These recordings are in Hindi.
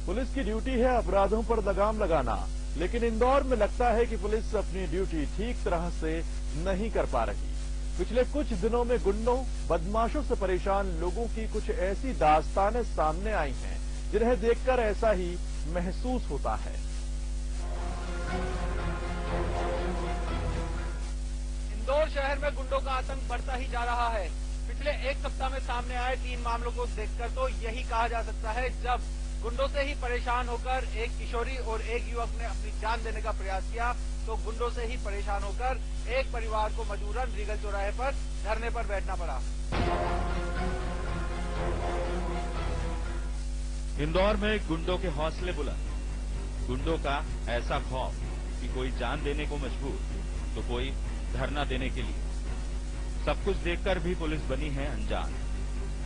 पुलिस की ड्यूटी है अपराधों पर लगाम लगाना, लेकिन इंदौर में लगता है कि पुलिस अपनी ड्यूटी ठीक तरह से नहीं कर पा रही। पिछले कुछ दिनों में गुंडों, बदमाशों से परेशान लोगों की कुछ ऐसी दास्तानें सामने आई हैं जिन्हें देखकर ऐसा ही महसूस होता है। इंदौर शहर में गुंडों का आतंक बढ़ता ही जा रहा है। पिछले एक सप्ताह में सामने आए 3 मामलों को देखकर तो यही कहा जा सकता है, जब गुंडों से ही परेशान होकर एक किशोरी और एक युवक ने अपनी जान देने का प्रयास किया, तो गुंडों से ही परेशान होकर एक परिवार को मजबूरन रीगल चौराहे पर धरने पर बैठना पड़ा। इंदौर में गुंडों के हौसले बुलंद, गुंडों का ऐसा खौफ कि कोई जान देने को मजबूर तो कोई धरना देने के लिए। सब कुछ देखकर भी पुलिस बनी है अनजान।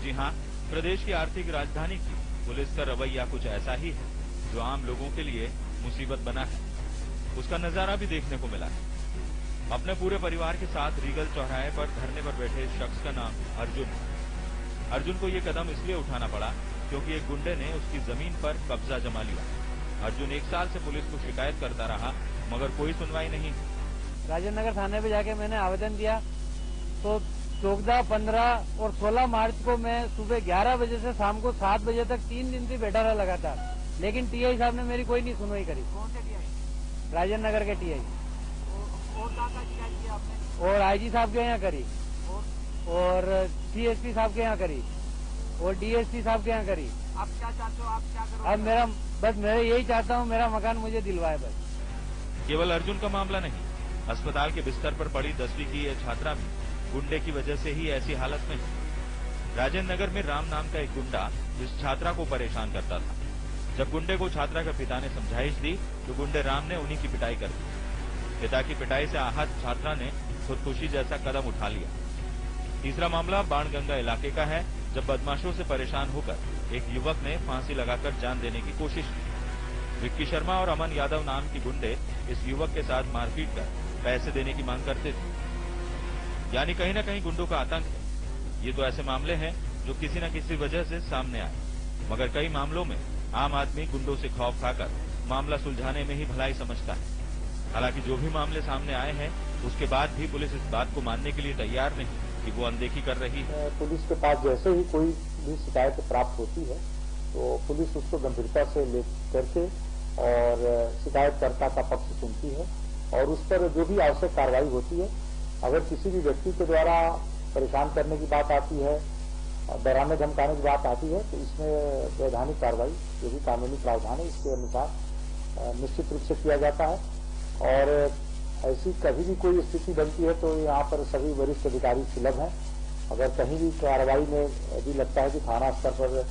जी हां, प्रदेश की आर्थिक राजधानी की पुलिस का रवैया कुछ ऐसा ही है जो आम लोगों के लिए मुसीबत बना है। उसका नजारा भी देखने को मिला है। अपने पूरे परिवार के साथ रीगल चौराहे पर धरने पर बैठे शख्स का नाम अर्जुन है। अर्जुन को ये कदम इसलिए उठाना पड़ा क्योंकि एक गुंडे ने उसकी जमीन पर कब्जा जमा लिया। अर्जुन 1 साल से पुलिस को शिकायत करता रहा, मगर कोई सुनवाई नहीं। राजेंद्र नगर थाने पे जाके मैंने आवेदन दिया, तो 14, 15 और 16 मार्च को मैं सुबह 11 बजे से शाम को 7 बजे तक 3 दिन से बैठा रहा लगातार, लेकिन टीआई साहब ने मेरी कोई नहीं सुनवाई करी। कौन से टीआई? राजेंद्र नगर के टीआई। और कहाँ शिकायत की आपने? और आईजी साहब के यहाँ करी, और सीएसपी साहब के यहाँ करी, और डीएसपी साहब के यहाँ करी। आप क्या चाहते हो? आप क्या करो? अब मैं यही चाहता हूँ, मेरा मकान मुझे दिलवाए बस। केवल अर्जुन का मामला नहीं, अस्पताल के बिस्तर पर पड़ी 10वीं की यह छात्रा भी गुंडे की वजह से ही ऐसी हालत में है। राजेंद्र नगर में राम नाम का एक गुंडा इस छात्रा को परेशान करता था। जब गुंडे को छात्रा के पिता ने समझाइश दी तो गुंडे राम ने उन्हीं की पिटाई कर दी। पिता की पिटाई से आहत छात्रा ने खुदकुशी जैसा कदम उठा लिया। तीसरा मामला बाणगंगा इलाके का है, जब बदमाशों से परेशान होकर एक युवक ने फांसी लगाकर जान देने की कोशिश की। विक्की शर्मा और अमन यादव नाम की गुंडे इस युवक के साथ मारपीट कर पैसे देने की मांग करते थे। यानी कहीं न कहीं गुंडों का आतंक है। ये तो ऐसे मामले हैं जो किसी न किसी वजह से सामने आए, मगर कई मामलों में आम आदमी गुंडों से खौफ खाकर मामला सुलझाने में ही भलाई समझता है। हालांकि जो भी मामले सामने आए हैं, उसके बाद भी पुलिस इस बात को मानने के लिए तैयार नहीं कि वो अनदेखी कर रही है। पुलिस के पास जैसे ही कोई भी शिकायत प्राप्त होती है तो पुलिस उसको गंभीरता से लेकर के और शिकायतकर्ता का पक्ष सुनती है और उस पर जो भी आवश्यक कार्रवाई होती है। अगर किसी भी व्यक्ति के द्वारा परेशान करने की बात आती है, डराने धमकाने की बात आती है, तो इसमें वैधानिक कार्रवाई जो भी कानूनी प्रावधान है इसके अनुसार निश्चित रूप से किया जाता है। और ऐसी कभी भी कोई स्थिति बनती है तो यहाँ पर सभी वरिष्ठ अधिकारी सुलभ हैं। अगर कहीं भी कार्रवाई में यदि लगता है कि थाना स्तर पर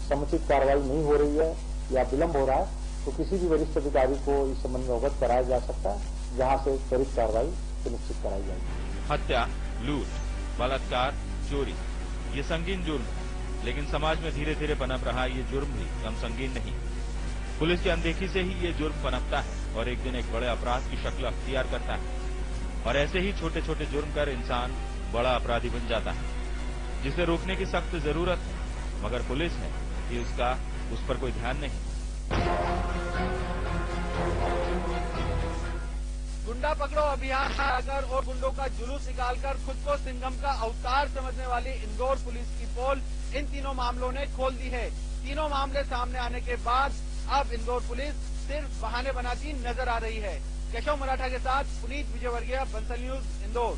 समुचित कार्रवाई नहीं हो रही है या विलंब हो रहा है, तो किसी भी वरिष्ठ अधिकारी को इस संबंध में अवगत कराया जा सकता है, जहाँ से त्वरित कार्रवाई सुनिश्चित कराई जाएगी। हत्या, लूट, बलात्कार, चोरी, ये संगीन जुर्म है, लेकिन समाज में धीरे धीरे पनप रहा ये जुर्म भी कम संगीन नहीं। पुलिस की अनदेखी से ही ये जुर्म पनपता है और एक दिन एक बड़े अपराध की शक्ल अख्तियार करता है। और ऐसे ही छोटे छोटे जुर्म कर इंसान बड़ा अपराधी बन जाता है, जिसे रोकने की सख्त जरूरत है, मगर पुलिस है कि उस पर कोई ध्यान नहीं। गुंडा पकड़ो अभियान अगर और गुंडों का जुलूस निकालकर खुद को सिंघम का अवतार समझने वाली इंदौर पुलिस की पोल इन तीनों मामलों ने खोल दी है। तीनों मामले सामने आने के बाद अब इंदौर पुलिस सिर्फ बहाने बनाती नजर आ रही है। केशव मराठा के साथ पुनीत विजयवर्गीय, बंसल न्यूज, इंदौर।